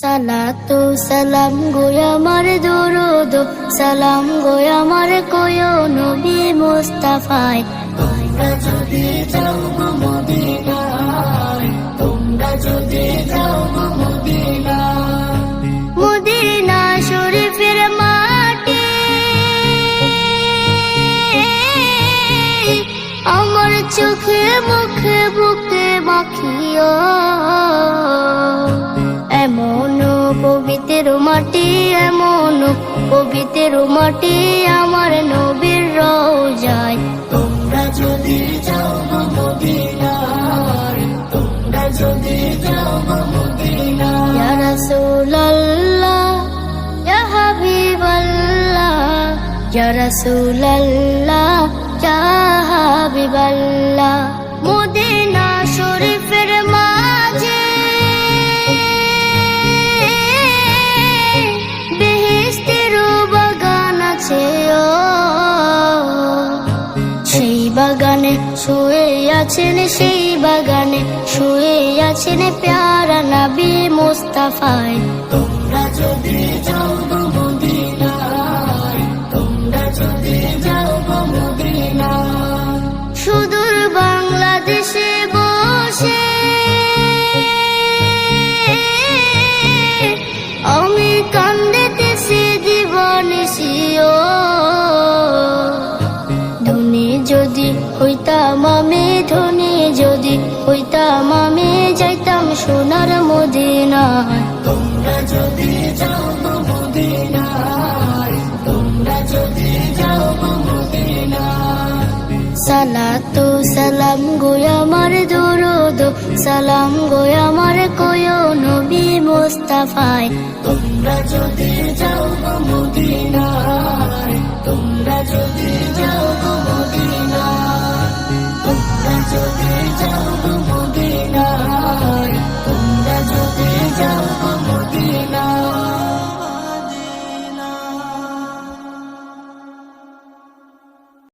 সালাতু সালাম গো আমার দরুদ সালাম গো আমার কোয়ো নবী মুস্তাফায়। তোমরা যদি যাও গো মদিনায়, তোমরা যদি যাও গো মদিনায়, মদিনা শরীফের মাটি আমার চোখে মুখে বুকে মাখিও। এমন পবিত্র মাটি, এমন পবিত্র মাটি আমার নবীর রওজায়। তোমরা যদি যাও গো মদিনায়, তোমরা যদি যাও গো মদিনায়। ইয়া রাসূলুল্লাহ ইয়া হাবিবাল্লাহ, ইয়া রাসূলুল্লাহ ইয়া হাবিবাল্লাহ। মদিনা শরীফের মাঝে সেই বাগানে শুয়ে আছেন, সেই বাগানে শুয়ে আছেন প্যারা নবী মুস্তাফায়। তোমরা যদি যাও গো মদিনায়, তোমরা যদি যাও গো মদিনায়। সুদূর বাংলাদেশে বসে আমি কান্দিতেছি দিবানিশিও। ধনী যদি হইতাম আমি, ধনী যদি হইতাম আমি, যাইতাম সোনার মদিনায়। তোমরা যদি যাও গো মদিনায়, তোমরা যদি যাও গো মদিনায়। সালাতু সালাম গো আমার দরুদ সালাম গো আমার কোয়ো নবী মুস্তাফায়। তোমরা যদি যাও গো মদিনায়, তোমরা যদি যাও গো মদিনায়, তোমরা যদি যাও গো